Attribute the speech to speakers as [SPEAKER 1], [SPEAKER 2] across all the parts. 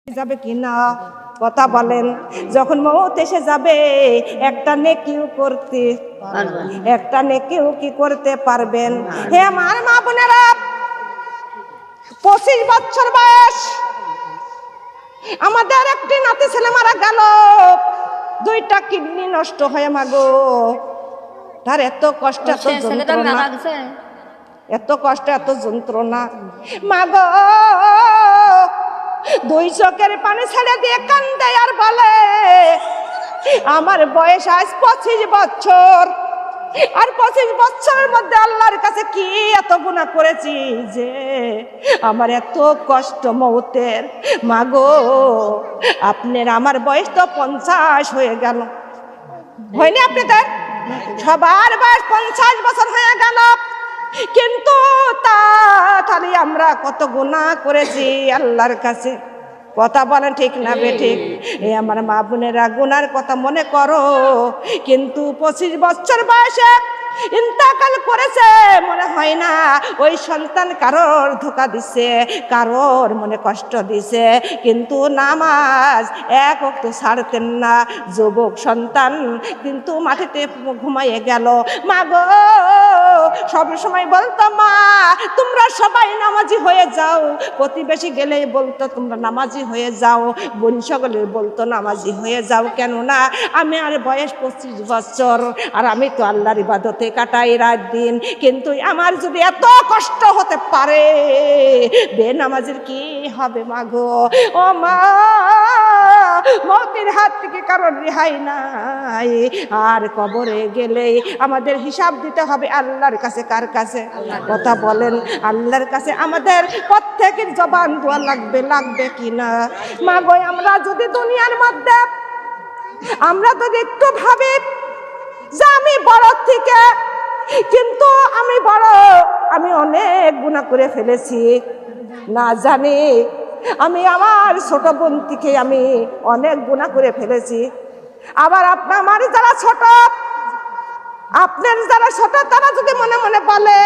[SPEAKER 1] যাবে কিনা কথা বলেন। যখন মওত এসে যাবে একটা নেকিও করতে পারবেন, একটা নেকিও কি করতে পারবেন? হে আমার মা বোনেরা, 25 বছর বয়স আমাদের একটি নাতি ছেলে মারা গেল, 2টা কিডনি নষ্ট হয়ে মাগো। তার এত কষ্ট, এত যন্ত্রণা, এত কষ্ট, এত যন্ত্রণা মাগো। 2 চোখের পানি ছেড়ে দিয়ে কান্দে আর বলে, আমার বয়স আজ 25 বছর, আর 25 বছরের মধ্যে আল্লাহর কাছে কি এত গুনাহ করেছি যে আমার এত কষ্ট মওতের। মাগো, আপনার আমার বয়স তো 50 হয়ে গেল, হয়নি? আপনাদের সবার বয়স 50 বছর হয়ে গেল, কিন্তু তাহলে আমরা কত গুনাহ করেছি আল্লাহর কাছে। কথা বলেন ঠিক না বেঠিক? এই আমার মা বোনেরা, গুনার কথা মনে করো, কিন্তু 25 বছর বয়সে ইন্তেকাল করেছে, মনে হয় না ওই সন্তান কারোর ধোকা দিছে, কারোর মনে কষ্ট দিছে, কিন্তু নামাজ এক ওয়াক্ত ছাড়তেন না। যুবক সন্তান কিন্তু মাটিতে ঘুমাইয়ে গেল। মা গো, সব সময় বলতো, মা তোমরা সবাই নামাজি হয়ে যাও। প্রতিবেশী গেলে বলতো তোমরা নামাজি হয়ে যাও, বোন সকলে বলতো নামাজি হয়ে যাও। কেননা আমি আর বয়স 25 বছর, আর আমি তো আল্লাহর ইবাদতে কাটাই রাত দিন। কিন্তু আমার যদি এত কষ্ট হতে পারে, বেনামাজির কি হবে মাগো? ও মা, মওতের হাত থেকে কারোর রেহাই নাই। আর কবরে গেলেই আমাদের হিসাব দিতে হবে আল্লাহর কাছে। কার কাছে? কথা বলেন। আল্লাহর কাছে আমাদের প্রত্যেকের জবান দোয়া লাগবে, লাগবে কিনা? মাগো, আমরা যদি দুনিয়ার মধ্যে আমরা যদি একটু ভাবি যে আমি বড় থেকে, কিন্তু আমি বড়, আমি অনেক গুনাহ করে ফেলেছি, না জানি আমি আমার ছোট বোন থেকে আমি অনেক গুনাহ করে ফেলেছি। আবার আমার যারা ছোট, আপনার যারা ছোট, তারা যদি মনে মনে বলে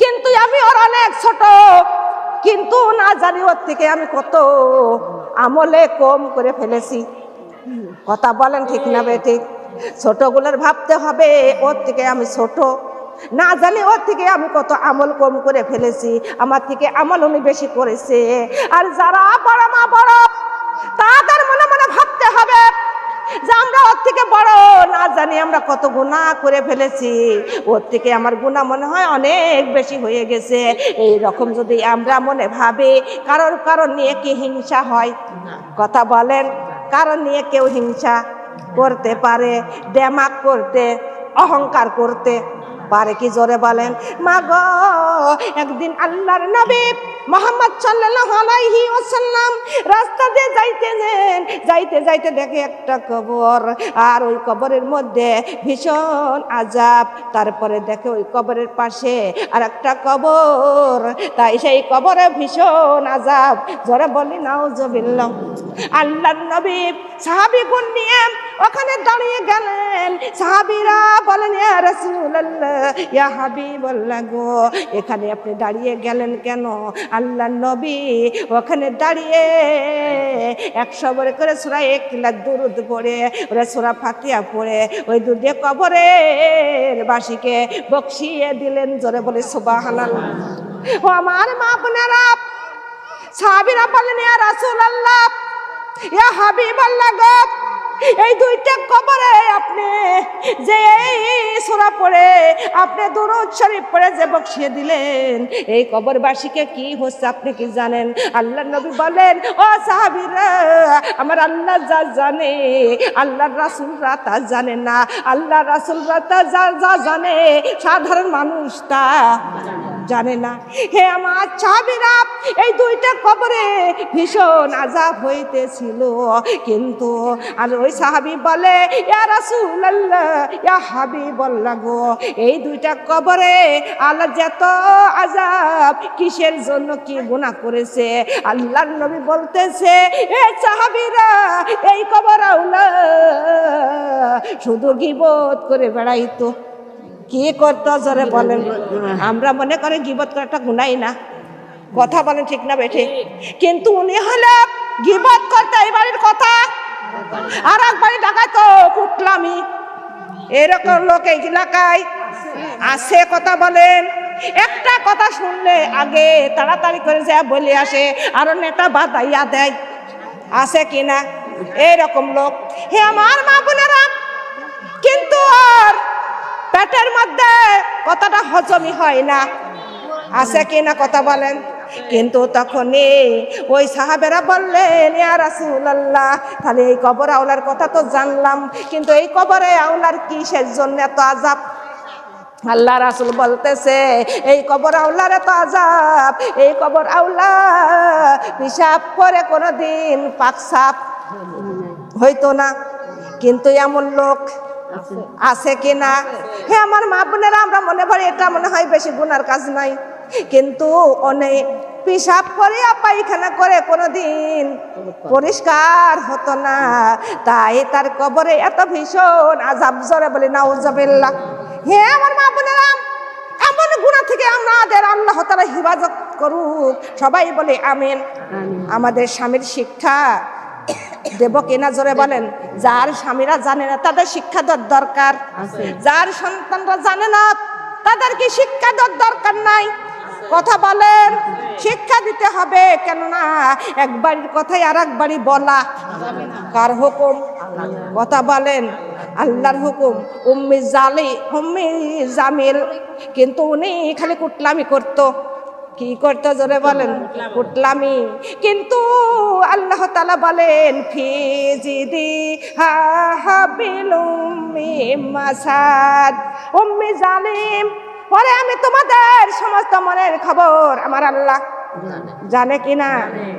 [SPEAKER 1] কিন্তু আমি ওর অনেক ছোট, কিন্তু না জানি ওর থেকে আমি কত আমলে কম করে ফেলেছি। কথা বলেন ঠিক না বেঠিক? ছোটগুলোর ভাবতে হবে ওর থেকে আমি ছোট, না জানি ওর থেকে আমি কত আমল কম করে ফেলেছি, আমার থেকে আমল উনি বেশি করেছে। আর যারা বড় মা বড়, তাদের মনে মনে ভাবতে হবে যে আমরা ওর থেকে বড়, না জানি আমরা কত গুনাহ করে ফেলেছি, ওর থেকে আমার গুনাহ মনে হয় অনেক বেশি হয়ে গেছে। এই রকম যদি আমরা মনে ভাবে, কারণ নিয়ে কি হিংসা হয়? কথা বলেন। কারণ নিয়ে কেউ হিংসা করতে পারে? দেমাক করতে, অহংকার করতে পারে কি? জোরে বলেন। মা গো, একদিন আল্লাহর নবী মুহাম্মদ সাল্লাল্লাহু আলাইহি ওয়াসাল্লাম রাস্তা দিয়ে যাইতে যাইতে দেখে একটা কবর, আর ওই কবরের মধ্যে ভীষণ আযাব। তারপরে দেখে ওই কবরের পাশে আর একটা কবর, তাই সেই কবরে ভীষণ আযাব। জোরে বলি নাউজুবিল্লাহ। আল্লাহর নবী সাহাবীগণ নিয়ে ওখানে দাঁড়িয়ে গেলেন। সাহাবীরা বলেন, ইয়া রাসূলুল্লাহ, ইয়া হাবিবাল্লাহ গো, এখানে আপনি দাঁড়িয়ে গেলেন কেন? আল্লাহর নবী ওখানে দাঁড়িয়ে 100 করে সূরা ইখলাস দুরূদ পড়ে, ওরা সূরা ফাতিহা পড়ে ওই দুধে কবরের বাসীকে বকশিয়ে দিলেন। জোরে বলে সুবহানাল্লাহ। ও আমার মা বোনেরা, সাহাবীরা বলেন, ইয়া রাসূলুল্লাহ, ইয়া হাবিবাল্লাহ গো, এই 2টা কবরে আপনি যে এই সূরা পড়ে, আপনি দুরূদ শরীফ পড়ে যে বকশিয়ে দিলেন, এই কবরবাসীকে কি হচ্ছে আপনি কি জানেন? আল্লাহর নবী বলেন, ও সাহাবীরা, আমার আল্লাহ যা জানে আল্লাহর রাসূলরা তা জানে না। আল্লাহর রাসূলরা তা যা জানে সাধারণ মানুষ তা জানে না। হে আমার সাহাবীরা, এই 2টা কবরে ভীষণ আযাব হইতেছিল, কিন্তু আর ওই সাহাবী বলে, ইয়া রাসূলুল্লাহ, ইয়া হাবিবাল্লাহ গো, এই 2টা কবরে আল্লাহ যত আযাব, কিসের জন্য, কি গুনাহ করেছে? আল্লাহর নবী বলতেছে, এ সাহাবীরা, এই কবরওয়ালা শুধু গীবত করে বেড়াইতো। কি করতো? জোরে বলেন। আমরা মনে করি গীবত করাটা গুনাহ না, কথা বলেন ঠিক না বেঠে? কিন্তু উনি হলে গীবত করতে এই বাড়ির কথা, আর এক বাড়ি ডাকাতো কুটলামি। এরকম লোক এই এলাকায় আছে। কথা বলেন, একটা কথা শুনলে আগে তাড়াতাড়ি করে যা বলে আসে, আরো নেতা বাদাইয়া দেয়। আছে কিনা এইরকম লোক? হে আমার মা বোনেরা, কিন্তু আর পেটের মধ্যে কথাটা হজমই হয় না। আছে কিনা কথা বলেন? কিন্তু তখনই ওই সাহাবেরা বললেন, ইয়া রাসূলুল্লাহ, তাহলে এই কবর আওলার কথা তো জানলাম, কিন্তু এই কবরে আওলার কিসের জন্য এত আযাব? আল্লাহ রাসূল বলতেছে, এই কবর আওলার এত আযাব, এই কবর আওলা পিশাব করে কোনোদিন পাকসাপ হইতো না। কিন্তু এমন লোক আছে কিনা? হে আমার মা বোনেরা, আমরা মনে করি এটা মনে হয় বেশি গুনার কাজ নাই, কিন্তু অনেক পিশাব করে পায়খানা করে কোনোদিন পরিষ্কার হতো না, তাই তার কবরে এত ভীষণ আযাব। জোরে বলি নাউজুবিল্লাহ। হে আমার মা বোনেরা, এমন গুনাহ থেকে আমাদের আল্লাহ তাআলা হেফাজত করুক। সবাই বলে আমিন। আমাদের স্বামীর শিক্ষা দেব কিনা? জোরে বলেন। যার স্বামীরা জানে না তাদের শিক্ষা দেওয়ার দরকার, যার সন্তানরা জানে না তাদেরকে শিক্ষা দেওয়ার দরকার নাই। কথা বলেন, শিক্ষা দিতে হবে। কেননা এক বাড়ির কথাই আর এক বাড়ি বলা কার হুকুম? কথা বলেন, আল্লাহর হুকুম। উম্মি জামিল কিন্তু উনি খালি কুটলামি করতো। কি করতো? জোরে বলেন, কুটলামি। কিন্তু আল্লাহ তাআলা বলেন, ফিজিদি হাবিলুম মিমাসাদ। উম্মি জালিম, পরে আমি তোমাদের সমস্ত মনের খবর আমার আল্লাহ জানে কিনা?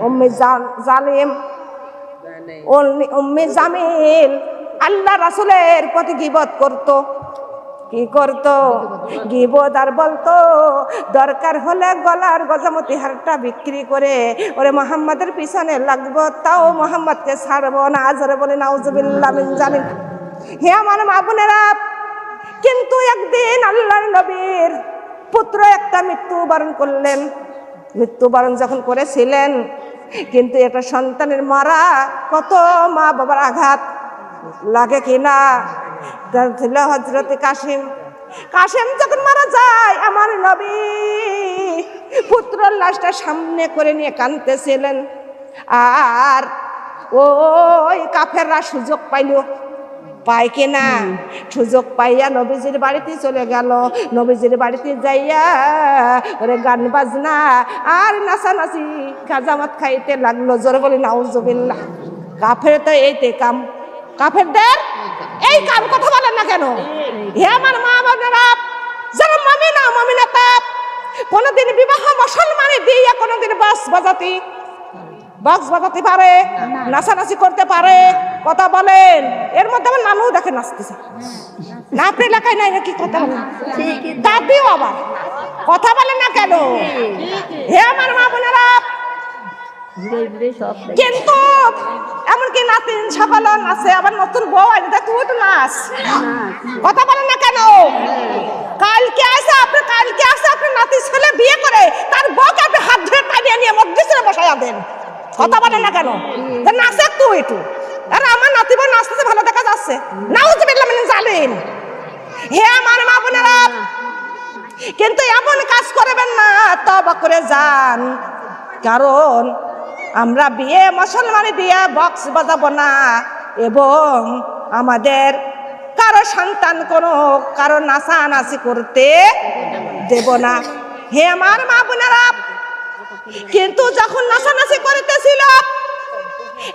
[SPEAKER 1] উম্মি জালিম, উম্মি জামিল আল্লাহ রাসূলের প্রতি গীবত করত। কি করত? গীবত। আর বলতো দরকার হলে গলার গজমতি হারটা বিক্রি করে ওরে মুহাম্মাদের পিছনে লাগবো, তাও মুহাম্মাদকে ছাড়বো না। জোরে বলে নাউজুবিল্লাহ মিন জালিক। হে আমার মা বোনেরা, কিন্তু একদিন আল্লাহর নবীর পুত্র একটা মৃত্যুবরণ করলেন। মৃত্যুবরণ যখন করেছিলেন, কিন্তু একটা সন্তানের মারা কত মা বাবার আঘাত লাগে কিনা? তার ছিল হযরত কাসিম। কাসিম যখন মারা যায়, আমার নবী পুত্রের লাশটা সামনে করে নিয়ে কাঁদতেছিলেন। আর ওই কাফেররা সুযোগ পায় কিনা? সুযোগ পাইয়া নবীজির বাড়িতে চলে গেল। নবীজির বাড়িতে যাইয়া ওরে গান বাজনা আর নাচানাচি গাজামাত খাইতে লাগলো। জোরে বলি নাউজুবিল্লাহ। কাফের তো এইতে কাম, কাফেরদের এই কাম। কথা বলেন না কেন? হে আমার মা বোনেরা, যারা মুমিনা মুমিনাতা, কোনদিন বিবাহ মুসলমানে দিয়ে কোনদিন বক্স বাজাতে পারে, নাচানাচি করতে পারে? কথা বলেন। এর মধ্যে আমার নানু দেখে নাচতেছে না, আপনি এলাকায় নাই নাকি? কথা বলেন। দাদিও আবার কথা বলেন না কেন? হে আমার মা বোনেরা, কিন্তু এমনকি নাতিন সকল নাচে, আবার নতুন বউ আইলে তুই তো নাচ। কথা বলেন না কেন? কালকে আসে আপনার নাতি ছেলে বিয়ে করে তার বউকে আপনি হাত ধরে টানিয়ে নিয়ে মসজিদে বসাইয়া দেন। কথা বলেন না কেন? নাচে তুই একটু, আর আমার নাতি বউ নাচতেছে ভালো দেখা যাচ্ছে। নাউজুবিল্লাহ মিন জালিম। হে আমার মা বোনেরা, কিন্তু এমন কাজ করবেন না, তওবা করে যান। কারণ আমরা বিয়ে মুসলমানি দিয়ে বক্স বাজাবো না, এবং আমাদের কারো সন্তান কারো নাচানাচি করতে দেব না। হে আমার মা বোনেরা, কিন্তু যখন নাচানাচি করতেছিল,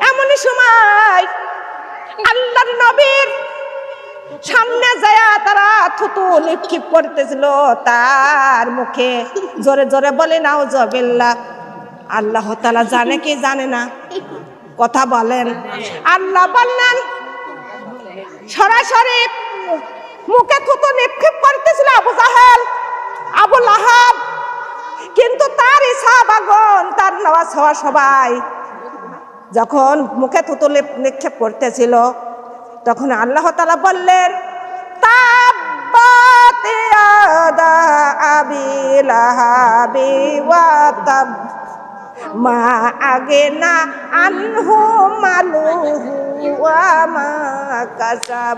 [SPEAKER 1] এমনই সময় আল্লাহর নবীর সামনে যায় তারা থুতু নিক্ষেপ করতেছিল তার মুখে। জোরে জোরে বলে নাউজুবিল্লাহ। আল্লাহ তাআলা জানে কি জানে না? কথা বলেন। আল্লাহ বললেন, সরাসরি মুখে থুতু নিক্ষেপ করতেছিল আবু জাহেল, আবু লাহাব। কিন্তু তার সাহাবাগণ, তার নওয়াজ হওয়া সবাই যখন মুখে থুতু নিক্ষেপ করতেছিল, তখন আল্লাহ তাআলা বললেন, তাব্বাত ইয়াদা আবি লাহাবি ওয়া তাব মা আগনা আনহু মালুহু ওয়া মা কাসাব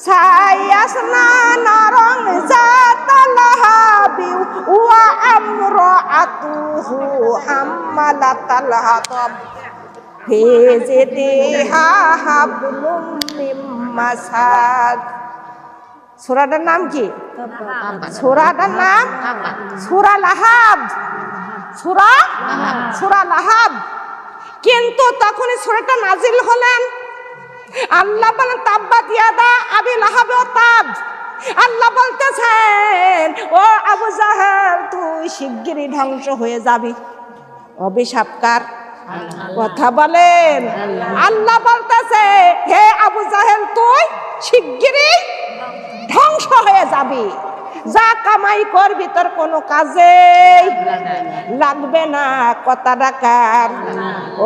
[SPEAKER 1] সায়াসনা নারং জাতালাহাবি ওয়া আমরাতুহু হাম্মালাতাল হাতাব ফি জিদিহা হাবলুম মিন মাসাদ। সূরাটার নাম কি? সূরাটার নাম সূরা লাহাব। সূরা লাহাব। কিন্তু তখন সূরাটা নাজিল হলেন, আল্লাহ বলেন তাব্বাত ইয়াদা আবি লাহাব ওয়া তাব। আল্লাহ বলতেছেন, ও আবু জাহেল তুই শিগগিরই ধ্বংস হয়ে যাবি। অভিশাপ কার? কথা বলেন। আল্লাহ বলতেছে, হে আবু জাহেল তুই শিগগিরই ধ্বংস হয়ে যাবি। যা কামাই করবি তোর কোনো কাজে লাগবে না। কথাটা কার?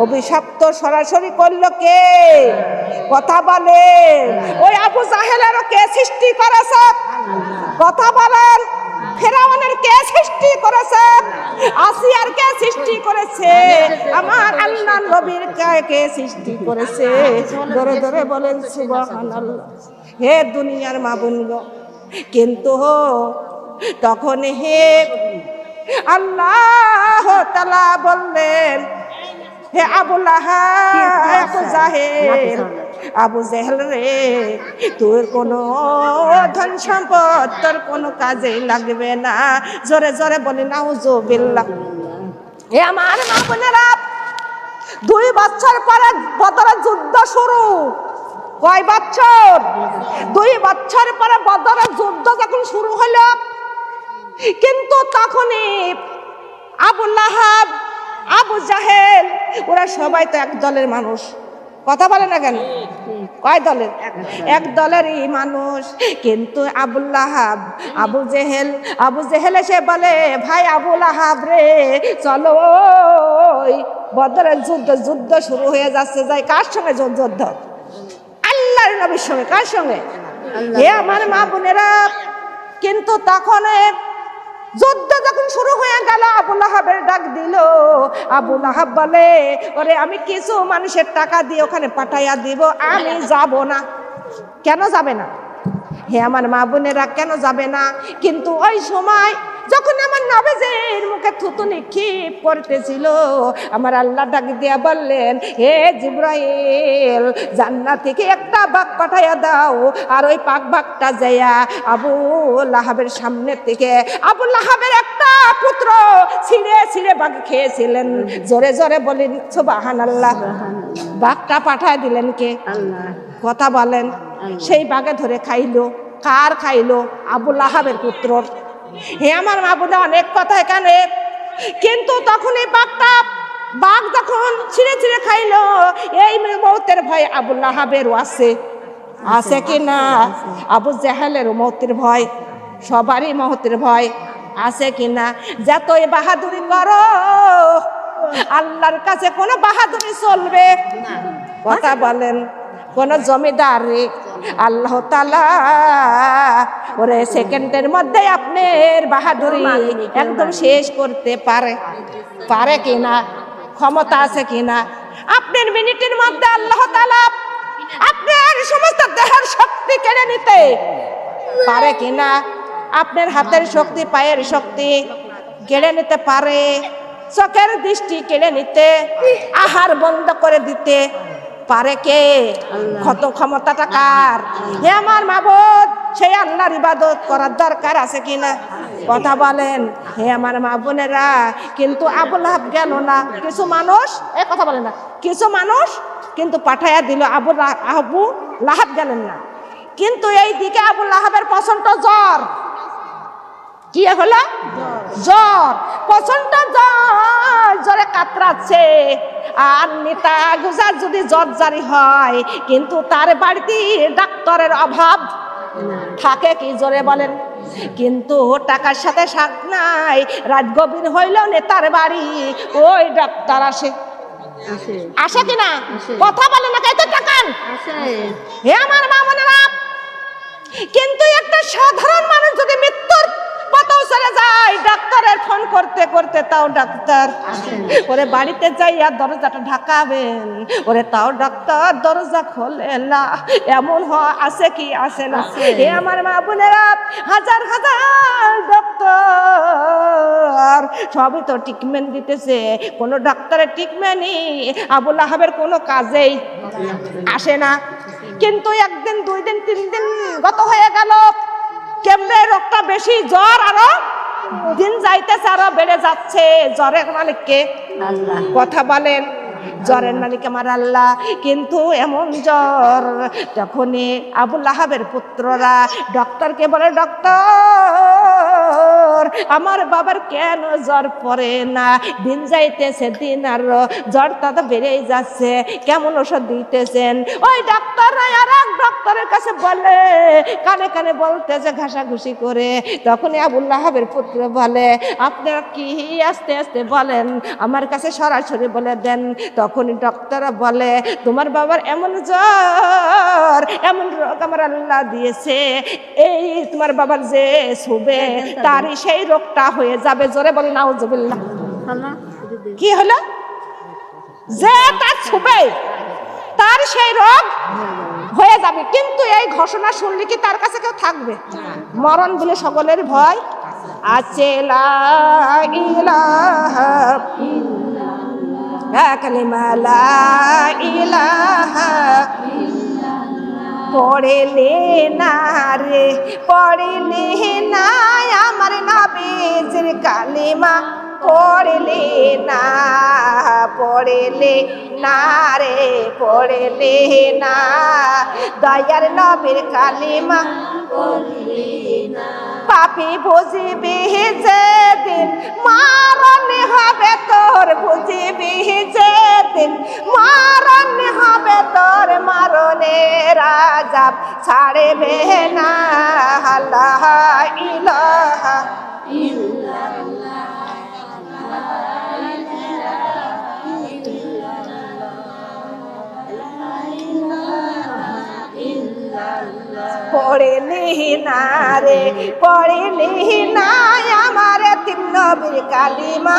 [SPEAKER 1] অভিশাপ তো সরাসরি করলো কে? কথা বলেন। ওই আবু জাহেলেরও কে সৃষ্টি করেছে? কথা বলেন। ফেরাউনের কে সৃষ্টি করেছে? আসিয়ার কে সৃষ্টি করেছে? আমার আল্লাহ নবীর কে সৃষ্টি করেছে? ধরে ধরে বলেন সুবহানাল্লাহ। হে দুনিয়ার মা বোনগো, কিন্তু তখন হে আল্লাহ তাআলা বললেন, হে আবু লাহাব, আবু জাহেল, আবু জাহেল রে, তোর কোনো ধন সম্পদ তোর কোনো কাজে লাগবে না। জোরে জোরে বলি নাউজুবিল্লাহ। হে আমার মা বোনেরা, 2 বছর পরে বদরের যুদ্ধ শুরু। কয় বছর? 2 বছর পরে বদরের যুদ্ধ যখন শুরু হলো, কিন্তু তখনই আবু লাহাব, আবু জাহেল ওরা সবাই তো এক দলের মানুষ। কথা বলে না কেন? কয় দলের? এক দলেরই মানুষ। কিন্তু আবু লাহাব, আবু জেহেল এসে বলে, ভাই আবু লাহাব রে, চলো বদরের যুদ্ধ শুরু হয়ে যাচ্ছে। যাই কার সঙ্গে যুদ্ধ? আল্লাহর নবীর সঙ্গে। কার সঙ্গে? হে আমার মা বোনেরা, কিন্তু তখন যুদ্ধ যখন শুরু হয়ে গেল, আবু লাহাবের ডাক দিল। আবু লাহাব বলে, ওরে আমি কিছু মানুষের টাকা দিয়ে ওখানে পাঠাইয়া দিব, আমি যাব না। কেন যাবে না? হে আমার মা বোনেরা, কেন যাবে না? কিন্তু ওই সময় যখন আমার নবীজির মুখে থুতু নিক্ষেপ করতেছিল, আমার আল্লাহ ডাক দিয়া বললেন, হে জিবরাইল, জান্নাত থেকে একটা বাঘ পাঠাইয়া দাও। আর ওই বাঘটা যাইয়া আবু লাহাবের সামনে থেকে, আবু লাহাবের একটা পুত্র ছিঁড়ে বাঘ খেয়েছিলেন। জোরে জোরে বলেন সুবহানাল্লাহ। বাঘটা পাঠায় দিলেন কে? আল্লাহ। কথা বলেন। সেই বাঘে ধরে খাইলো। কার খাইলো? আবু লাহাবের পুত্র। হে আমার মা বোনেরা, অনেক কথা এখানে। কিন্তু তখন এই বাঘ যখন ছিঁড়ে খাইলো, এই মৌতের ভয় আবু লাহাবেরও আছে কি না? আবু জাহেলেরও মৌতের ভয়, সবারই মৌতের ভয় আছে কি না? যতই বাহাদুরি করো, আল্লাহর কাছে কোনো বাহাদুরি চলবে? কথা বলেন। কোন জমিদার আল্লাহ তাআলা ওরে সেকেন্ডের মধ্যে আপনার বাহাদুরি একদম শেষ করতে পারে কিনা? ক্ষমতা আছে কিনা? আপনার মিনিটের মধ্যে আল্লাহ তাআলা আপনার সমস্ত দেহের শক্তি কেড়ে নিতে পারে কিনা? আপনার হাতের শক্তি, পায়ের শক্তি কেড়ে নিতে পারে, চোখের দৃষ্টি কেড়ে নিতে, আহার বন্ধ করে দিতে পারে কে? কত ক্ষমতাটা কার? হে আমার মাবুদ, সেই আল্লাহর ইবাদত করার দরকার আছে কিনা? কথা বলেন। হে আমার মা বোনেরা, কিন্তু আবু লাহাব গেল না। কিছু মানুষ, কথা বলে না, কিছু মানুষ কিন্তু পাঠাইয়া দিল, আবু লাহাব গেলেন না। কিন্তু এই দিকে আবু লাহাবের প্রচন্ড জ্বর। কি হলো? জ্বর। প্রচন্ড জ্বরে কাতরাচ্ছে। আর নেতা গুজার যদি জ্বর জারি হয়, কিন্তু তার বাড়িতে ডাক্তারের অভাব থাকে কি? জোরে বলেন। কিন্তু টাকার সাথে শাক নাই। রাত গভীর হইলেও নেতার বাড়ি ওই ডাক্তার আসে কিনা? কথা বলে না, কাইতে টাকান। হে আমার মা বোনেরা, কিন্তু একটা সাধারণ মানুষ যদি মৃত্যুর পথেও চলে যায়, ডাক্তারের ফোন করতে করতে তাও ডাক্তার ওরে বাড়িতে যাইয়া দরজাটা ঢাকাবেন, ওরে তাও ডাক্তার দরজা খোলে না। এমন আছে কি আছে না? এ আমার মা বোনেরা, হাজার হাজার ডাক্তার সবই তো ট্রিটমেন্ট দিতেছে, কোনো ডাক্তারের ট্রিটমেন্টই আবুল আহাবের কোনো কাজেই আসে না। কিন্তু একদিন, 2 দিন, 3 দিন গত হয়ে গেল, কেমনে রোগটা বেশি, জ্বর আরো দিন যাইতেছে, আরো বেড়ে যাচ্ছে। জ্বরের মালিক কে? আল্লাহ। কথা বলেন, জ্বরের মালিক আমার আল্লাহ। কিন্তু এমন জ্বর, যখনই আবুল আহাবের পুত্ররা ডক্টরকে বলে, ডক্টর আমার বাবার কেন জ্বর পড়ে না, দিন যাইতেছে দিন, আর জ্বরটা তো বেড়েই যাচ্ছে, কেমন ওষুধ দিতেছেন? ওই ডাক্তাররা আর এক ডক্টরের কাছে বলে, কানে কানে বলতেছে ঘাসাঘুষি করে। তখনই আবুল আহাবের পুত্র বলে, আপনারা কি আস্তে আস্তে বলেন, আমার কাছে সরাসরি বলে দেন। তখনই ডক্টররা বলে, তোমার বাবার এমন জ্বর, এমন রোগ আমার আল্লাহ দিয়েছে, এই তোমার বাবার যে ছুবে তারই সেই রোগটা হয়ে যাবে। জোরে বলে নাউজুবিল্লাহ। কি হলো? যে তার ছুবে তার সেই রোগ হয়ে যাবে। কিন্তু এই ঘোষণা শুনলে কি তার কাছে কেউ থাকবে? মরণ বলে সকলের ভয় আছে। লা ইলাহা কালিমা লা ইলাহা পড়লে না রে, পড়লে না আমার নবীজির কালিমা, পড়লে না, পড়লে না রে, পড়লে না দয়ার নবীর কালিমা, পাপি বুঝিবি যেদিন মারণ হবে তোর, বুঝিবি যেদিন মারণ হবে তোর, মারণের আযাব ছাড়বে না। লা ইলাহা ইল্লাল্লাহ। পড়লি না রে, পড়লি না আমার তিন নবীর কালিমা,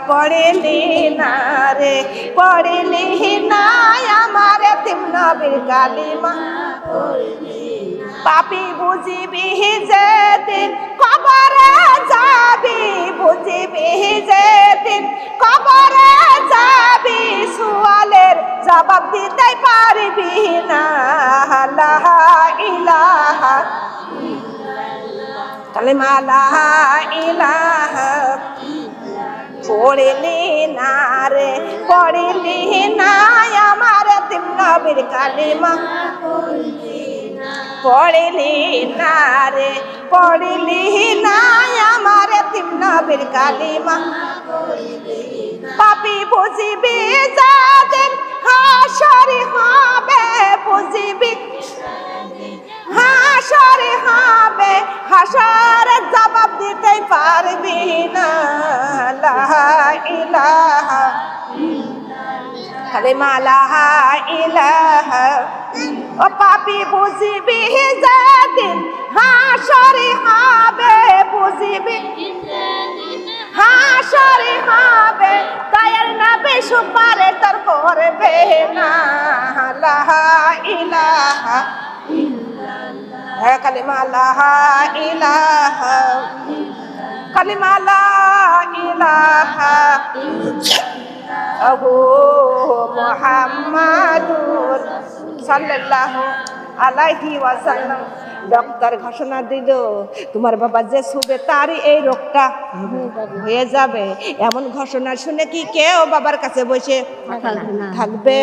[SPEAKER 1] পড়লি না রে, পড়লি না আমার তিন নবীর কালিমা, পাপি বুঝিবি যেদিন কবরে যাবি, বুঝিবি যেদিন কবরে যাবি, সুয়ালের জবাব দিতে পারবি না। লা ইলাহা কালিমা লা ইলাহা পড়লি না রে, পড়লি না আমার তিন নবীর কালিমা, পড়লি না রে, পড়লি না আমার তিন নবীর কালিমা, পাপি বুঝিবি যেদিন হাসর হবে, বুঝিবি হাসর হবে, হাসরের জবাব দিতে পারবি না। লা ইলাহা কালিমা লা ইলাহা, ও পাপি বুঝিবি যেদিন হাসর হবে, বুঝিবি হাসর হবে, দয়ার নবী সুপারে তোর করবে না। লা ইলাহা কালিমা লা ইলাহা কালিমা লা ইলাহা আহু মুহাম্মাদুর সাল্লাল্লাহু আলাইহি ওয়াসাল্লাম। ডক্টর ঘোষণা দিল, তোমার বাবা যে ছুবে তারই এই রোগটা হয়ে যাবে। এমন ঘোষণা শুনে কি কেউ বাবার কাছে বসে থাকবে?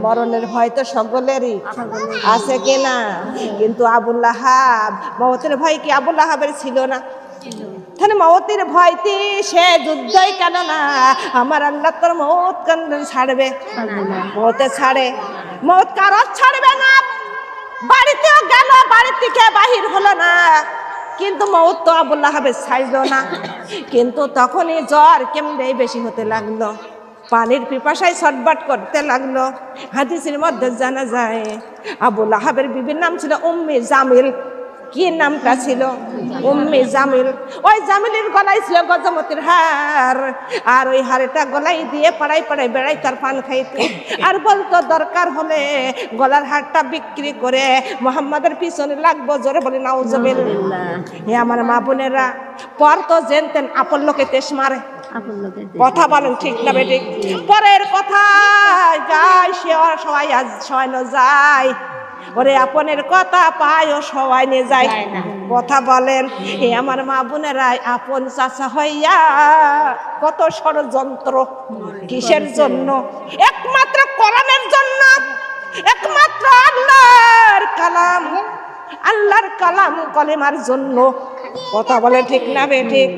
[SPEAKER 1] মরণের ভয় তো সকলেরই আছে কিনা? কিন্তু আবুল আহাব, মওতের ভয় কি আবুল আহাবের ছিল না? তাহলে মওতের ভয়তে সে যুদ্ধই কেন না? আমার আল্লাহ তোর মওত কেন ছাড়বে? মওতে ছাড়ে, মওত কারোর ছাড়বে না। বাড়িতেও গেল, বাড়ি থেকে বাহির হলো না, কিন্তু মওত তো আবুল আহাবের ছাড়লো না। কিন্তু তখনই জ্বর কেমনে বেশি হতে লাগলো। পানির পিপাসায় ছটফট করতে লাগলো। হাদিসের মধ্যে জানা যায় আবু লাহাবের বিবির নাম ছিল উম্মে জামিল। কি নামটা ছিল? উম্মে জামিল। ওই জামিলের গলায় ছিল গজমতির হার, আর ওই হারটা গলায় দিয়ে পাড়ায় পাড়ায় বেড়াই তার পান খাইতে, আর বলতো দরকার হলে গলার হারটা বিক্রি করে মোহাম্মদের পিছনে লাগবো। জোরে বলে নাউজুবিল্লাহ। হে আমার মা বোনেরা, পর তো জেনতেন আপন লোকে তেস মারে। কথা বলেন ঠিক না বেঠিক? পরের কথা যায় সে সবাই আজ সবাই যায়, ওরে আপনের কথা পায় ও সবাই নিয়ে যায়। কথা বলেন। এ আমার মা বোনেরা, আপন চাচা হইয়া কত ষড়যন্ত্র। কিসের জন্য? একমাত্র কোরআনের জন্য, একমাত্র আল্লাহর কালাম, আল্লাহর কালাম কলেমার জন্য। কথা বলে ঠিক না বেঠিক?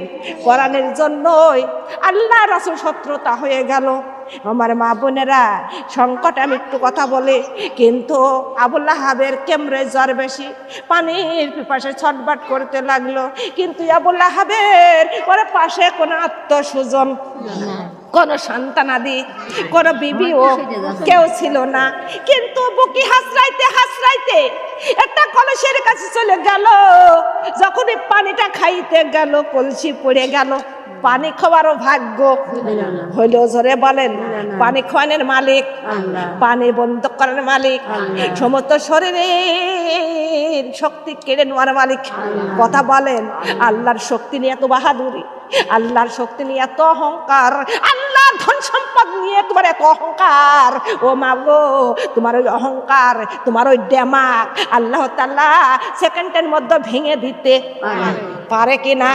[SPEAKER 1] কোরআনের জন্যই আল্লাহ রাসূল শত্রুতা হয়ে গেল। আমার মা বোনেরা, সংকট আমি একটু কথা বলি, কিন্তু আবু লাহাবের কেমরে জ্বর বেশি, পানির পিপাসে ছটফট করতে লাগলো। কিন্তু আবু লাহাবের ওর পাশে কোনো আত্মস্বজন, কোন সন্তানাদি, কোন বিবিও কেউ ছিল না। কিন্তু বুকি হাসরাইতে হাসরাইতে একটা কলসের কাছে চলে গেল। যখনই পানিটা খাইতে গেল, কলসি পড়ে গেল। পানি খাওয়ারও ভাগ্য হইল। জোরে বলেন। পানি খাওয়ানোর মালিক, পানি বন্ধ করার মালিক, সমস্ত শরীরের শক্তি কেড়ে নেওয়ার মালিক। কথা বলেন। আল্লাহর শক্তি নিয়ে এত বাহাদুরি, আল্লাহর শক্তি নিয়ে এত অহংকার, আল্লাহর ধন সম্পদ নিয়ে তোমার এত অহংকার। ও মা গো, তোমার ওই অহংকার, তোমার ওই ডেমাক আল্লাহ তাআলা সেকেন্ডের মধ্যে ভেঙে দিতে পারে কিনা?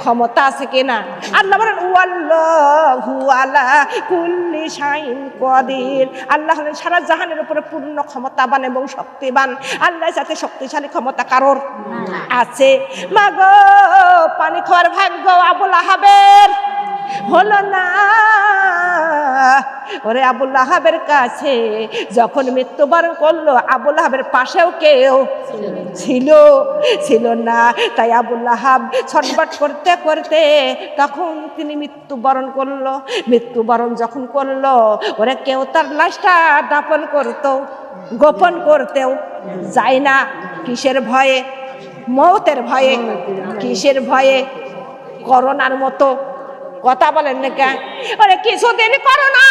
[SPEAKER 1] ক্ষমতা আছে কিনা? আল্লাহ বলেন ওয়াল্লাহু আলা কুল্লি শাইইন কাদির। আল্লাহ হলেন সারা জাহানের উপরে পূর্ণ ক্ষমতাবান এবং শক্তিবান। আল্লাহ সাথে শক্তিশালী ক্ষমতা কারোর আছে? মা গো, পানি খাওয়ার ভাগ্য আবু লাহাবের হলো না। ওরে আবু লাহাবের কাছে যখন মৃত্যুবরণ করলো, আবু লাহাবের পাশেও কেউ ছিল না। তাই আবু লাহাব ছটফট করতে করতে তখন তিনি মৃত্যুবরণ করলো। মৃত্যুবরণ যখন করলো, ওরে কেউ তার লাশটা দাফন করতো, গোপন করতেও যায় না। কিসের ভয়ে? মৌতের ভয়ে। কিসের ভয়ে? করোনার মতো। কথা বলেন না কেন? ওরে কিছুদিন করোনা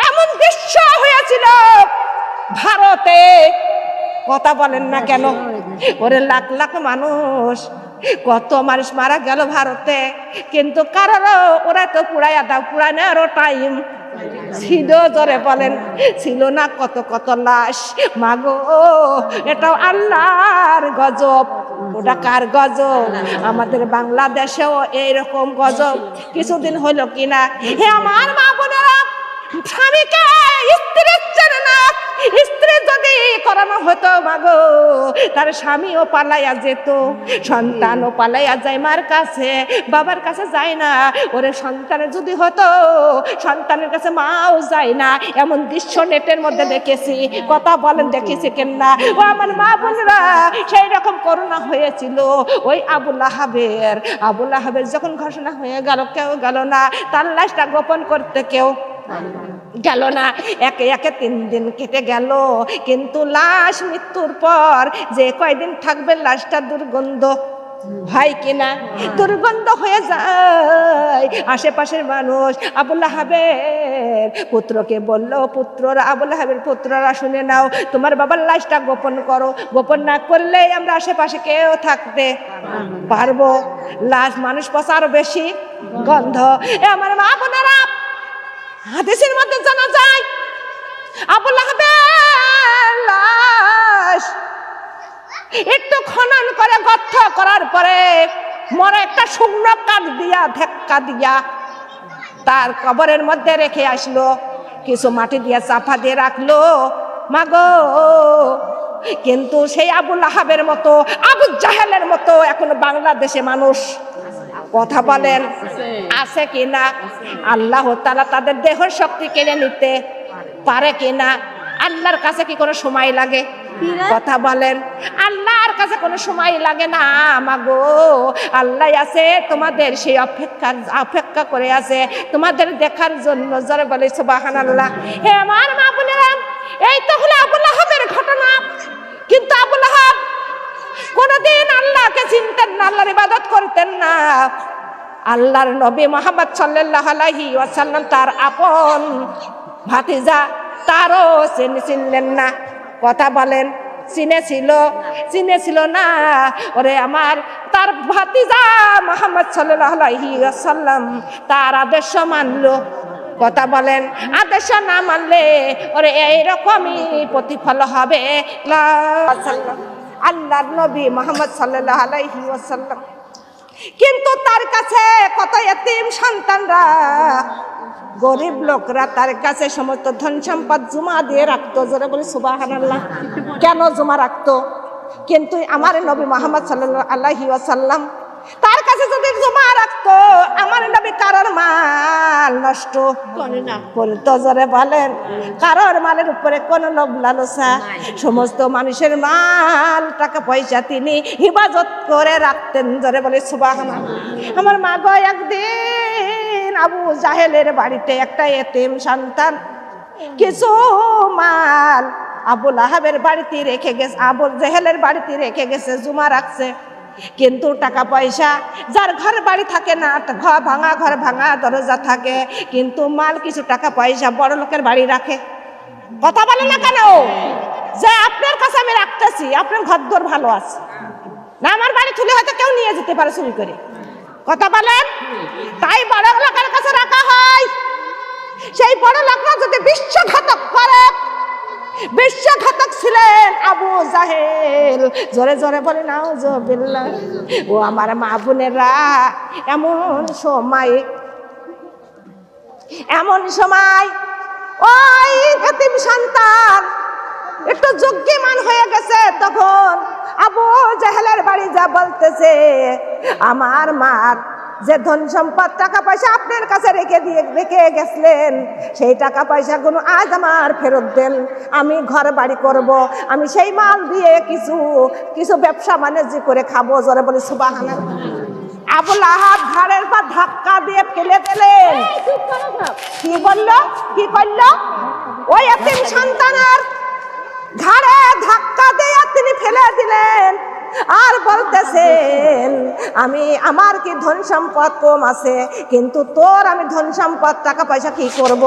[SPEAKER 1] এমন দৃশ্য হয়েছিল ভারতে। কথা বলেন না কেন? ওরে লাখ লাখ মানুষ, কত মানুষ মারা গেল ভারতে, কিন্তু কারণ ওরা তো পুরাইয়া দাও, পুরানোরও টাইম ছিল। জোরে বলেন। ছিল না? কত কত লাশ। মাগো, এটাও আল্লাহর গজব। ওটা কার গজব? আমাদের বাংলাদেশেও এইরকম গজব কিছুদিন হলো কিনা? হে আমার মা বোনেরা, স্বামীকে স্ত্রী চেনে না। স্ত্রী যদি করানো হতো মাগো, তার স্বামীও পালাইয়া যেত, সন্তানও পালাইয়া যায় মার কাছে, বাবার কাছে যায় না। ওরে সন্তানের যদি হতো, সন্তানের কাছে মাও যায় না। এমন দৃশ্য নেটের মধ্যে দেখেছি। কথা বলেন, দেখেছি কেনা? ও আমার মা বোনেরা, সেই রকম করোনা হয়েছিল ওই আবু লাহাবের যখন ঘোষণা হয়ে গেল, কেউ গেল না তার লাশটা গোপন করতে, কেউ গেল না। একে একে 3 দিন কেটে গেল, কিন্তু লাশ মৃত্যুর পর যে কয়দিন থাকবে লাশটা দুর্গন্ধ হয় কিনা? দুর্গন্ধ হয়ে যায়। আশেপাশের মানুষ আবু লাহাবের পুত্রকে বলল, পুত্ররা, আবু লাহাবের পুত্ররা শুনে নাও, তোমার বাবার লাশটা গোপন করো। গোপন না করলে আমরা আশেপাশে কেউ থাকতে পারবো। লাশ মানুষ পচা আরো বেশি গন্ধ। আমার মা বোনেরা, হাদিসের মধ্যে জানা যায় আবু লাহাবের লাশ একটু খনন করে গর্ত করার পরে মরে একটা শুকনো কাঠ দিয়া, ধাক্কা দিয়া তার কবরের মধ্যে রেখে আসলো। কিছু মাটি দিয়ে চাপা দিয়ে রাখলো। মাগো, কিন্তু সেই আবু লাহাবের মতো, আবু জাহেলের মতো এখনো বাংলাদেশে মানুষ, কথা বলেন, আছে কিনা? আল্লাহ তাআলা তাদের দেহের শক্তি কেড়ে নিতে পারে কিনা? আল্লাহর কাছে কি কোনো সময় লাগে? কথা বলেন। আল্লাহর কাছে কোনো সময় লাগে না মাগো, আল্লাহ আছে তোমাদের সেই অপেক্ষা করে আছে তোমাদের দেখার জন্য। জোরে বলে সুবহানাল্লাহ। হে আমার মা বোনেরা, এই তো হলো আবু লাহাবের ঘটনা। কিন্তু আবু লাহাব কোনদিন আল্লাহকে চিনতেন না, আল্লাহর ইবাদত করতেন না। আল্লাহর নবী মুহাম্মদ সাল্লাল্লাহু আলাইহি ওয়াসাল্লাম তার আপন ভাতিজা, তারও চিনলেন না। কথা বলেন, চিনেছিল না। ওরে আমার তার ভাতিজা মুহাম্মদ সাল্লাল্লাহু আলাইহি ওয়াসাল্লাম তার আদেশ মানলো। কথা বলেন, আদেশ না মানলে ওরে এইরকমই প্রতিফল হবে। আল্লাহর নবী মুহাম্মদ সাল্লাল্লাহু আলাইহি ওয়াসাল্লাম কিন্তু তার কাছে কত এতিম সন্তানরা, গরিব লোকরা তার কাছে সমস্ত ধন সম্পদ জমা দিয়ে রাখতো। জোরে বলি সুবহানাল্লাহ। কেন জমা রাখতো? কিন্তু আমার নবী মুহাম্মদ সাল্লাল্লাহু আলাইহি ওয়াসাল্লাম তার কাছে যদি জমা রাখতো, আমার নবী কারোর মাল নষ্ট করে না করতো। জোরে বলেন, কারোর মালের উপরে কোনো লোভ লালসা, সমস্ত মানুষের মাল টাকা পয়সা তিনি হিফাজত করে রাখতেন। জোরে বলে সুবহানাল্লাহ। আমার মা গো, একদিন আবু জাহেলের বাড়িতে একটা এতিম সন্তান কিছু মাল আবু লাহাবের বাড়িতে রেখে গেছে, আবু জাহেলের বাড়িতে রেখে গেছে, জমা রাখছে। কিন্তু টাকা পয়সা, যার ঘর বাড়ি থাকে না, ঘর ভাঙা দরজা থাকে, কিন্তু মাল কিছু টাকা পয়সা বড় লোকের বাড়ি রাখে। কথা বলে না কেন? যে আপনার কাছে আমি রাখতেছি, আপনার ঘর দর ভালো আছে না, আমার বাড়ি তুলে হয়তো কেউ নিয়ে যেতে পারে চুরি করে। কথা বলেন, তাই বড় লোকের কাছে রাখা হয়। সেই বড় লোকরা যদি বিশ্বাসঘাতক করে, বিশ্বাসঘাতক ছিলেন আবু জাহেল। জোরে জোরে বলে নাউজুবিল্লাহ। ও আমার মা বোনেরা, এমন সময় ওই এতিম সন্তান একটু যোগ্যমান হয়ে গেছে। তখন আবু জাহেলের বাড়ি যা বলতেছে, আমার মার যে ধন সম্পদ টাকা পয়সা আপনার কাছে রেখে গেছিলেন, সেই টাকা পয়সা গুলো আজ আমার ফেরত দেন, আমি ঘর বাড়ি করব, আমি সেই মাল দিয়ে কিছু ব্যবসা বাণিজ্য করে খাবো। জোরে বলে সুবহানাল্লাহ। আবু লাহাব ঘাড়ের পর ধাক্কা দিয়ে ফেলে দিলেন। কি বললো, কি করলো? ওই এতিম সন্তানের ঘাড়ে ধাক্কা দিয়ে তিনি ফেলে দিলেন। আর বলতেছেন, আমার কি ধন সম্পদ কম আছে, কিন্তু তোর আমি ধন সম্পদ টাকা পয়সা কি করব?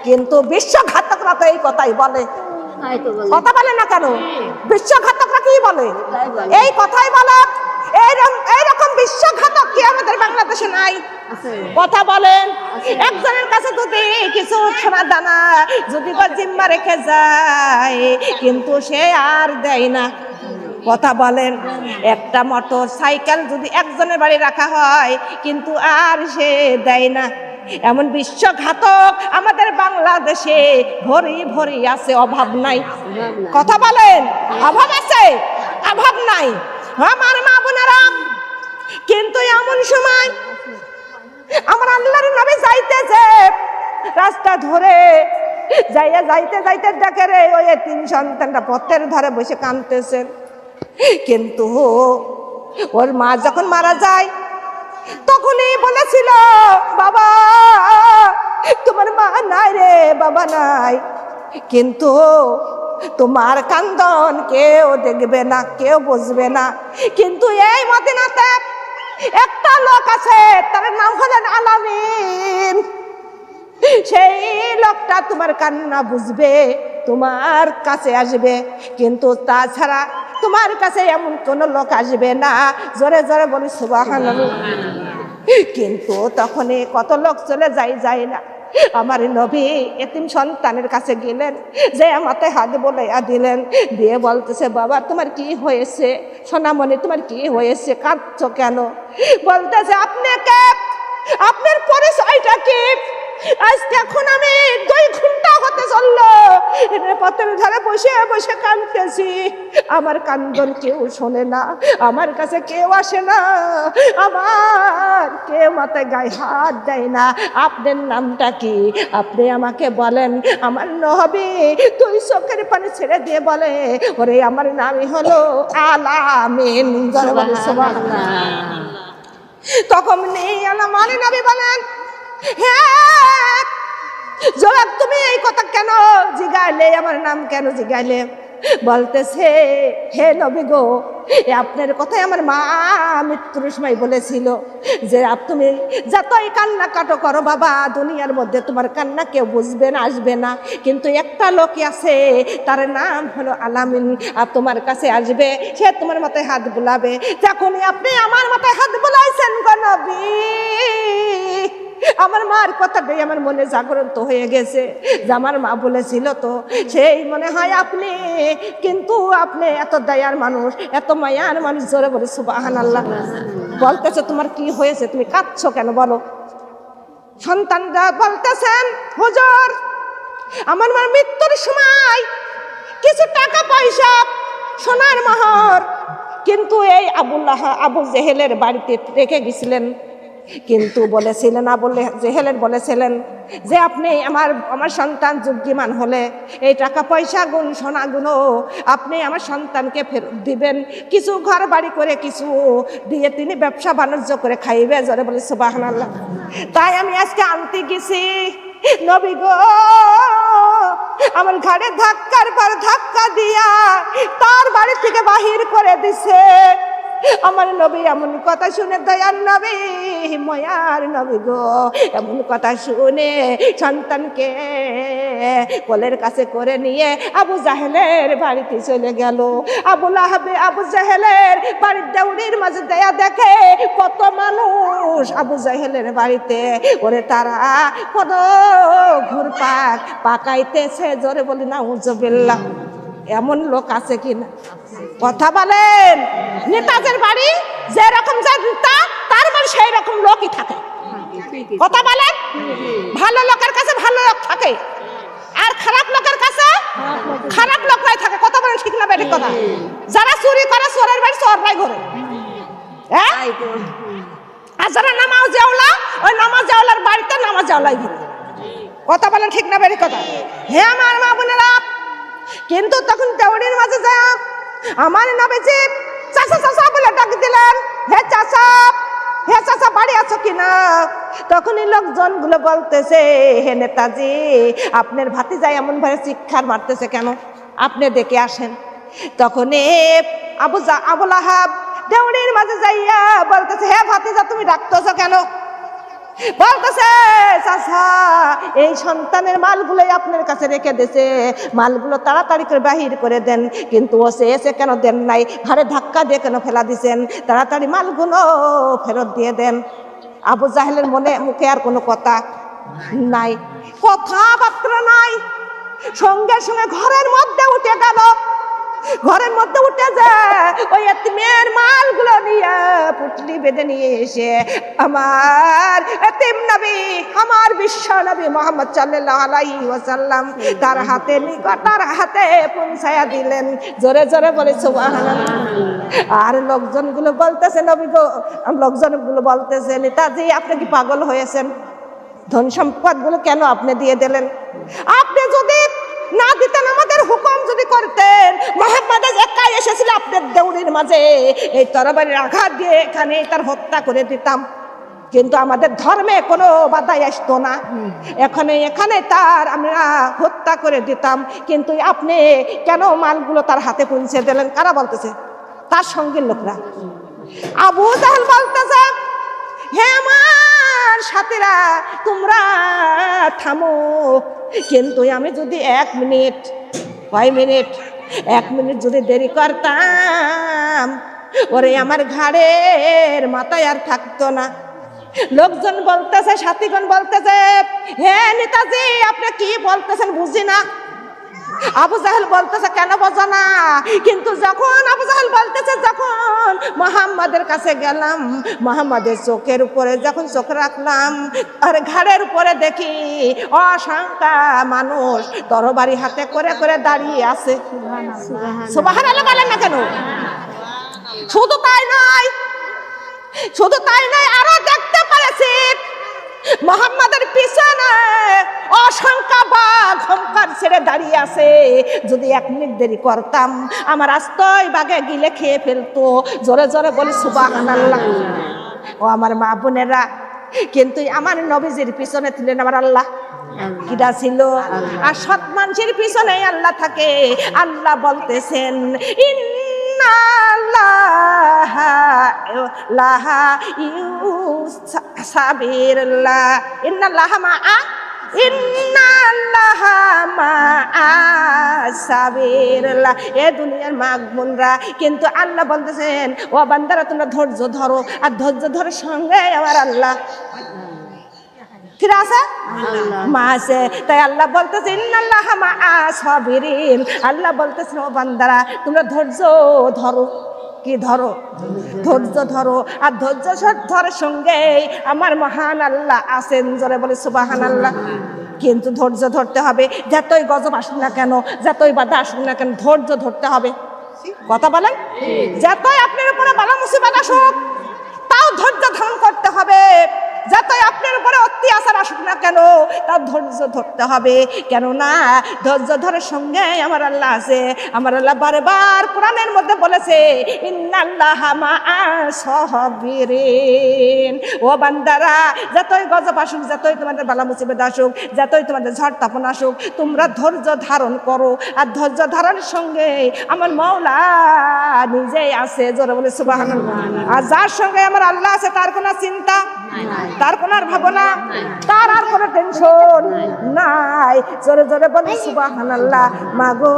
[SPEAKER 1] কিন্তু বিশ্বাসঘাতকরা তো এই কথাই বলে। কথা বলে না কেন? বিশ্বাসঘাতকরা কি বলে? এই কথাই বলে। এইরকম বিশ্বাসঘাতক কি আমাদের বাংলাদেশে নাই? কথা বলেন, একজনের কাছে যদি কিছু সোনা দানা যদি জিম্মা রেখে যায়, কিন্তু সে আর দেয় না। কথা বলেন, একটা মোটর সাইকেল যদি একজনের বাড়ি রাখা হয়, কিন্তু আর সে দেয় না। এমন বিশ্বাসঘাতক আমাদের বাংলাদেশে ভরি ভরি আছে, অভাব নাই। কথা বলেন, অভাব আছে, অভাব নাই। আমার মা বোনেরা, কিন্তু এমন সময় আমার আল্লাহর নবী যাইতেছে, রাস্তা ধরে যাইতে দেখে রে ওই তিন সন্তানটা পথের ধারে বসে কাঁদতেছেন। কিন্তু ওর মা যখন মারা যায়, তখনই বলেছিল, বাবা তোমার মা নাই রে, বাবা নাই, কিন্তু তোমার কান্দন কেউ দেখবে না, কেউ বুঝবে না। কিন্তু এই মদিনাতে একটা লোক আছে, তার নাম হলেন আলামিন। সেই লোকটা তোমার কান্না বুঝবে, তোমার কাছে আসবে, কিন্তু তাছাড়া তোমার কাছে এমন কোন লোক আসবে না। জোরে জোরে বলি সুবহানাল্লাহ। কিন্তু তখন কত লোক চলে যায় না। আমার নবী এতিম সন্তানের কাছে গেলেন, যে মাথায় হাত বলাইয়া দিলেন, দিয়ে বলতেছে, বাবা তোমার কি হয়েছে? সোনামণি তোমার কি হয়েছে? কাঁদছো কেন? বলতেছে, আপনি কে? আপনার পরিচয়টা কি? আজকে এখন আমি 2 ঘন্টা পথে চললো, পথের ধারে বসে বসে কাঁদতেছি। আমার কান্দন কেউ শোনে না, আমার কাছে কেউ আসে না, আমার কেউ মাথায় গায়ে হাত দেয় না। আপনার নামটা কি? আপনি আমাকে বলেন। আমার নবী তুই চোখের পানি ছেড়ে দিয়ে বলে, ওরে আমার নামই হলো আলামিন। তখন আমার নবী বলেন, হ্যাঁ জবাব তুমি এই কথা কেন জিগাইলে, আমার নাম কেন জিগাইলে? বলতেছে, হে নবী গো, আপনার কথাই আমার মা মৃত্যুর সময় বলেছিল যে তুমি যতই কান্না কাটো করো বাবা, দুনিয়ার মধ্যে তোমার কান্না কেউ বুঝবে না, আসবে না, কিন্তু একটা লোক আছে তার নাম হলো আলামিন, আর তোমার কাছে আসবে, সে তোমার মাথায় হাত বুলাবে। যখনই আপনি আমার মাথায় হাত বুলাইছেন গো নবী, আমার মার কথাটাই আমার মনে জাগরন্ত হয়ে গেছে যে আমার মা বলেছিল তো, সেই মনে হয় আপনি। কিন্তু আপনি এত দয়ার মানুষ, এত মায়ার মানুষ। জোরে বলে সুবহানাল্লাহ। বলতেছে তোমার কি হয়েছে, তুমি কাঁদছো কেন বলো? সন্তানরা বলতেছেন, হুজুর আমার মার মৃত্যুর সময় কিছু টাকা পয়সা, সোনার মোহর কিন্তু এই আবু জেহেলের বাড়িতে রেখে গেছিলেন। কিন্তু বলেছিলেন, আবু জেহেলের বলেছিলেন যে আপনি আমার সন্তান যোগ্যমান হলে এই টাকা পয়সা গুণ সোনাগুলো আপনি আমার সন্তানকে ফেরত দিবেন, কিছু ঘর বাড়ি করে কিছু দিয়ে তিনি ব্যবসা বাণিজ্য করে খাইবে। জোরে বলে সুবহানাল্লাহ। তাই আমি আজকে আনতে গেছি নবী গো, আমার ঘাড়ে ধাক্কার পর ধাক্কা দিয়া তার বাড়ি থেকে বাহির করে দিছে। আমার নবী এমন কথা শুনে, দয়ার নবী, মায়ার নবী গো, এমন কথা শুনে সন্তানকে কোলের কাছে করে নিয়ে আবু জাহেলের বাড়িতে চলে গেল। আবু জাহেলের বাড়ির দেউড়ির মাঝে দেয়া দেখে কত মানুষ আবু জাহেলের বাড়িতে, ওরে তারা কত ঘুরপাক পাকাইতেছে। জোরে বলি নাউজুবিল্লাহ। এমন লোক আছে কিনা? কথা বলেন। নেতাদের বাড়ি যেরকম নেতা, তার বাড়ি সেই রকম লোকই থাকে। কথা বলেন। ভালো লোকের কাছে ভালো লোক থাকে, আর খারাপ লোকের কাছে খারাপ লোকরাই থাকে। কথা বলেন ঠিক না বেঠিক কথা? যারা চুরি করে চোরের বাড়ি চোররাই ঘরে, হ্যাঁ? আর যারা নামাজ আওলা, ওই নামাজ আওলার বাড়িতে নামাজ আওলাই ঘরে। কথা বলেন ঠিক না বেঠিক কথা? হে আমার মা বোনেরা, কিন্তু তখন দেওয়ারির মাঝে যা আমার নবীজি চাচা চাচা বলে ডাক দিলেন, হে চাচা, হে চাচা বাড়ি আছো কিনা? তখনই লোকজনগুলো বলতেছে, হে নেতাজি আপনার ভাতিজা এমন ভাবে চিৎকার মারতেছে কেন, আপনি দেখে আসেন। তখন আবু লাহাব দেওয়ারির মাঝে যাইয়া বলতেছে, হে ভাতিজা তুমি ডাকতেছো কেন? বলতেছে, চাচা এই সন্তানের মালগুলোই আপনার কাছে রেখে দিয়েছে, মালগুলো তাড়াতাড়ি করে বাহির করে দেন। কিন্তু ও এসে কেন দেন নাই, ঘাড়ে ধাক্কা দিয়ে কেন ফেলা দিছেন? তাড়াতাড়ি মালগুলো ফেরত দিয়ে দেন। আবু জাহেলের মুখে আর কোনো কথা নাই, কথাবার্তা নাই। সঙ্গে সঙ্গে ঘরের মধ্যে উঠে গেল। ঘরের মধ্যে উঠে যায় ওই এতিমের মালগুলো নিয়ে পুটলি বেঁধে নিয়ে এসে আমার এতিম নবী, আমার বিশ্ব নবী মুহাম্মদ সাল্লাল্লাহু আলাইহি ওয়াসাল্লাম তার হাতে নিকটার হাতে পৌঁছায়া দিলেন। জোরে জোরে বলে সুবহানাল্লাহ। আর লোকজনগুলো বলতেছে, নবী গো, লোকজনগুলো বলতেছে, নেতাজি আপনি কি পাগল হয়েছেন? ধন সম্পদগুলো কেন আপনি দিয়ে দিলেন? আপনি যদি না দিতেন, আমাদের হুকুম যদি করতেন, মুহাম্মদ একাই এসেছিল আপনার দেউড়ির মাঝে, এই তরবারির আঘাত দিয়ে এখানে তার হত্যা করে দিতাম, কিন্তু আমাদের ধর্মে কোনো বাধাই আসতো না। এখানে তার আমরা হত্যা করে দিতাম, কিন্তু আপনি কেন মালগুলো তার হাতে পৌঁছে দিলেন? কারা বলতেছে? তার সঙ্গের লোকরা। আবু জাহেল বলতেছে, হে আমার সাথীরা তোমরা থামো, কিন্তু আমি যদি 1 মিনিট, কয় মিনিট, 1 মিনিট যদি দেরি করতাম, ওরে আমার ঘাড়ের মাথায় আর থাকতো না। লোকজন বলতেছে, সাথীগণ বলতেছে, হে নেতাজি আপনি কি বলতেছেন বুঝি না। আবু জাহেল বলতেছে কেন বোঝো না? কিন্তু যখন আবু জাহেল বলতেছে, যখন মুহাম্মাদের কাছে গেলাম, মুহাম্মাদের চোখের উপরে যখন চোখ রাখলাম আর ঘাড়ের উপরে দেখি অসংখ্য মানুষ তরবারি হাতে করে করে দাঁড়িয়ে আছে। সুবহানাল্লাহ বলেন না কেন? শুধু তাই নয়, শুধু তাই নয়, আরো দেখতে পারেছি মুহাম্মাদের পিছনে অসংখ্য বাঘ হুঙ্কার ছেড়ে দাঁড়িয়ে আছে। যদি 1 মিনিট দেরি করতাম আমার আস্তই বাঘে গিলে খেয়ে ফেলতো। জোরে জোরে বলি সুবহানাল্লাহ। ও আমার মা বোনেরা, কিন্তু আমার নবীজির পিছনে ছিলেন আমার আল্লাহ। কিডা ছিল? আর সৎ মানুষের পিছনে আল্লাহ থাকে। আল্লাহ বলতেছেন এ দুনিয়ার মাগবুনরা, কিন্তু আল্লাহ বলতেছেন ও বান্দারা তোমরা ধৈর্য ধরো, আর ধৈর্য ধরার সঙ্গে আমার আল্লাহ কি আছে? মা আছে। তাই আল্লাহ বলতেছে ইন্নাল্লাহা মাআ সাবিরিন। আল্লাহ বলতেছেন ও বান্দারা তোমরা ধৈর্য ধরো। কি ধরো? ধৈর্য ধরো। আর ধৈর্য ধরার সঙ্গে আমার মহান আল্লাহ আছেন। জোরে বলে সুবহানাল্লাহ। কিন্তু ধৈর্য ধরতে হবে, যতই গজব আসুক না কেন, যতই বাধা আসুক না কেন, ধৈর্য ধরতে হবে। কথা বলেন? যতই আপনার উপরে বালা মুসিবত আসুক তাও ধৈর্য ধারণ করতে হবে। যতই আপনার উপরে অত্যাচার আসুক না কেন তাও ধৈর্য ধরতে হবে। কেননা ধৈর্য ধরার সঙ্গে আমার আল্লাহ আছে। আমার আল্লাহ বারবার কোরআনের মধ্যে বলেছে ইন্নাল্লাহা মাআস সাবিরিন। ও বান্দারা, যতই গজব আসুক, যতই তোমাদের বালা মুসিবত আসুক, যতই তোমাদের ঝড় তাপন আসুক, তোমরা ধৈর্য ধারণ করো। আর ধৈর্য ধারণের সঙ্গে আমার মাওলা নিজেই আছে। জোরে বলে সুবহানাল্লাহ। আর যার সঙ্গে আমার আল্লাহ আছে তার কোনো চিন্তা, তার কোনো আর ভাবনা, তার আর কোনো টেনশন নাই। জোরে জোরে বলি সুবহানাল্লাহ। মাগো,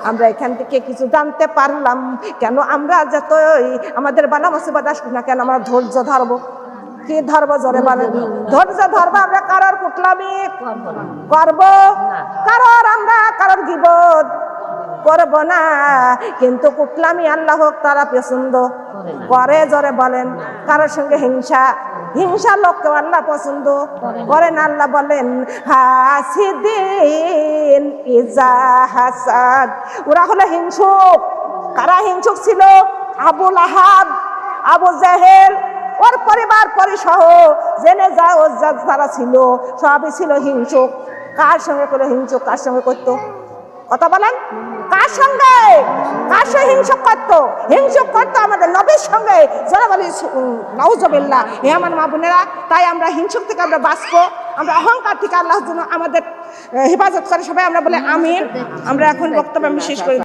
[SPEAKER 1] আমরা এখান থেকে কিছু জানতে পারলাম। কেন আমরা যতই আমাদের বালা মুসিবত আসুক না কেন আমরা ধৈর্য ধরবো। কি ধরবো? জোরে বলেন। ধৈর্য ধরবো। আমরা কারোর কুটলামি করবো, কারোর গীবত করবো না। কিন্তু কুটলামি আল্লাহ তারা পছন্দ করে। জোরে বলেন। কারোর সঙ্গে হিংসা লোককে আল্লাহ পছন্দ করেন। আল্লাহ বলেন হাসিদিন ইজা হাসাদ। ওরা হলো হিংসুক। কারা হিংসুক ছিল? আবু লাহাব, আবু জাহেল, ওর পরিবার পরিসহ জেনে যাও যারা ছিল সবই ছিল হিংসুক। কার সঙ্গে করে হিংসুক? কার সঙ্গে করতো? কথা বলেন। কার সঙ্গে হিংসুক করতো? হিংসুক করতো আমাদের নবীর সঙ্গে। যারা বলি নাউজুবিল্লাহ। হে আমার মা বোনেরা, তাই আমরা হিংসুক থেকে আমরা বাঁচবো। আমরা অহংকার থেকে আল্লাহ যেন আমাদের হেফাজত করে। সবাই আমরা বলে আমিন। আমরা এখন বক্তব্য শেষ করি।